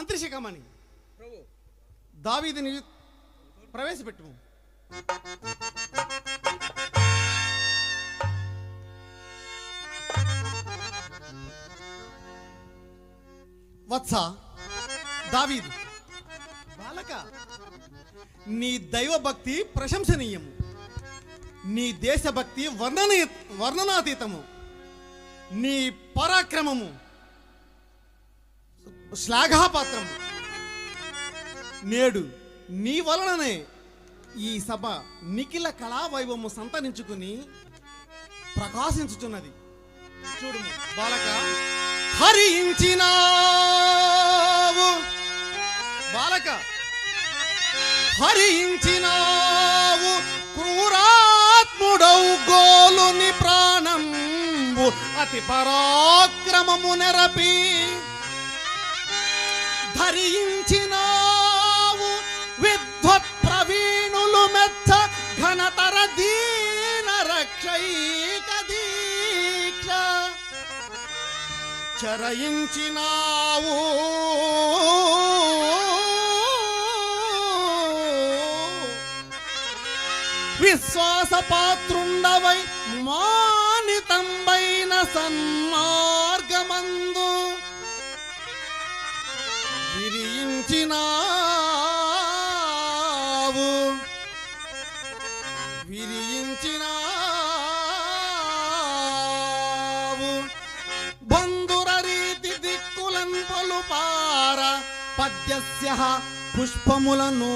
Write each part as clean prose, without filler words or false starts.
మంత్రి శిఖమణి దావీదుని ప్రవేశపెట్టుము. వత్స దావీదు బాలక, నీ దైవభక్తి ప్రశంసనీయము, నీ దేశభక్తి వర్ణనాతీతము, నీ పరాక్రమము శ్లాఘాపాత్రము. నేడు నీ వలననే ఈ సభ నిఖిల కళావైభవము సంతరించుకుని ప్రకాశించుచున్నది. చూడుము బాలక, హరించినావు బాలక, హరించినావు క్రూరాత్ముడౌ గోలుని ప్రాణంబు అతి పరాక్రమము నెరపి, ధరించినావు విద్వత్ ప్రవీణులు మెచ్చ ఘనతర దీన రక్షైక దీక్ష, చరయించినావు విశ్వాసపాత్రుండవై మానితంబైన సన్మార్గమందు విరియించినావు బంధుర రీతి దిక్కులన్ పలుపార పద్యస్య పుష్పములను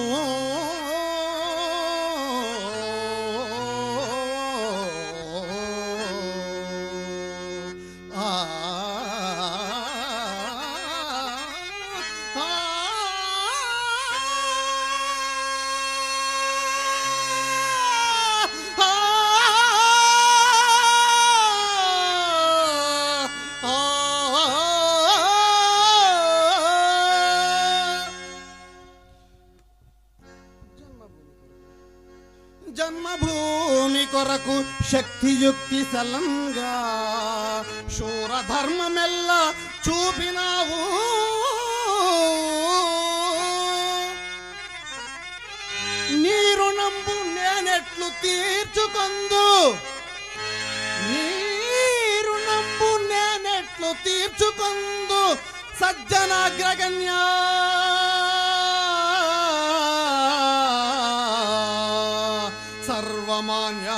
జన్మభూమి కొరకు శక్తియుక్తి సలంగా శూరధర్మమెల్ల చూపినావు, నీ రుణంబు నేనెట్లు తీర్చుకొందు, నీ రుణంబు నేనెట్లు తీర్చుకొందు సజ్జనాగ్రగణ్యా, సర్వమాన్య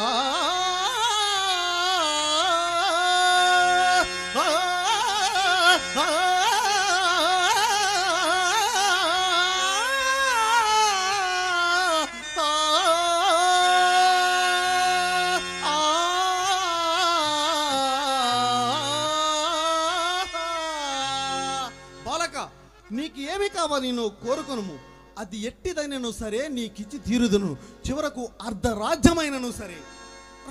బాలక, నీకు ఏమి కావాలి నువ్వు కోరుకొనుము, అది ఎట్టిదైనను సరే నీకిచ్చి తీరుదును, చివరకు అర్ధరాజ్యమైనను సరే.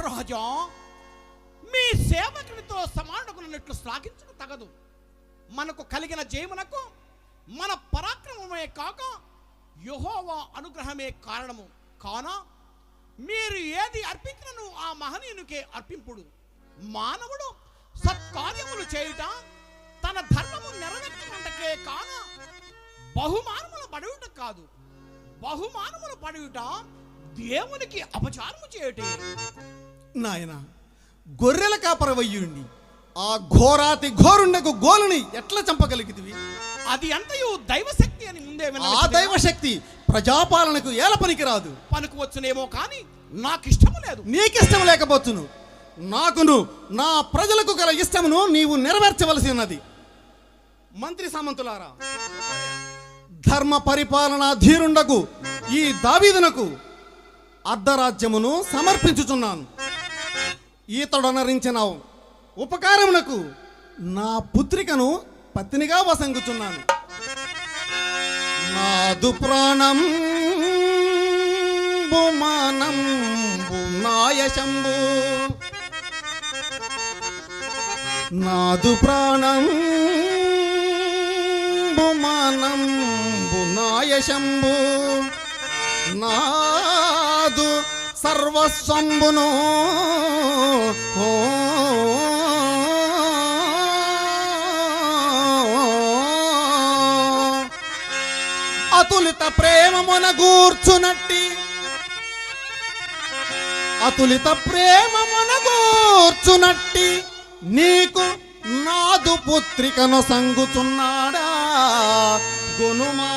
రాజా, మీ సేవకునితో సమానుకున్నట్లు శ్లాఘించక తగదు. మనకు కలిగిన జయమునకు మన పరాక్రమమే కాక యెహోవా అనుగ్రహమే కారణము కాన, మీరు ఏది అర్పించినను ఆ మహనీయునికే అర్పింపుడు. మానవుడు సత్కార్యములు చేయుట తన ధర్మము నెరవేర్చుకుంటకే కాన బహుమానములు పడుట కాదు, బహుమానములు పడుట దేవునికి అపచారము చేయుటే. నాయన, గొర్రెల కాపరవయ్యుండి ఆ ఘోరాతి ఘోరుండకు గోలుని ఎట్లా చంపగలిగితివి? అది అంతయు దైవశక్తి అని ముందే ఆ దైవశక్తి ప్రజాపాలనకు ఏల పనికిరాదు. పనికివచ్చునేమో కానీ నాకు ఇష్టము లేదు. నీకిష్టం లేకపోతును, నాకును నా ప్రజలకు గల ఇష్టమును నీవు నెరవేర్చవలసి ఉన్నది. మంత్రి సామంతులారా, ధర్మ పరిపాలనా ధీరుండకు ఈ దావీదునకు అర్ధరాజ్యమును సమర్పించుచున్నాను. ఈతడొనరించిన ఉపకారమునకు నా పుత్రికను పత్నిగా వసంగుచున్నాను. నాదు ప్రాణం బుమానం నాయశంభు, నాదు ప్రాణం బుమానం నాయశంభు, నాదు సర్వస్వంబును అతులిత ప్రేమమున గూర్చునట్టి అతులిత ప్రేమమున గూర్చునట్టి నీకు నాదు పుత్రికను సంగుచున్నాడా గునుమా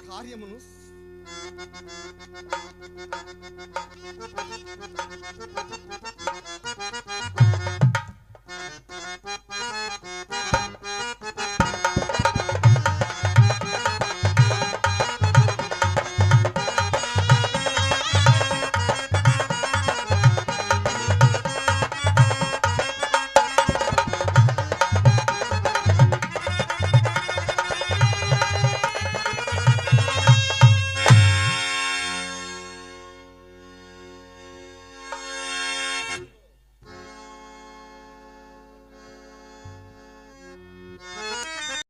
కార్యమును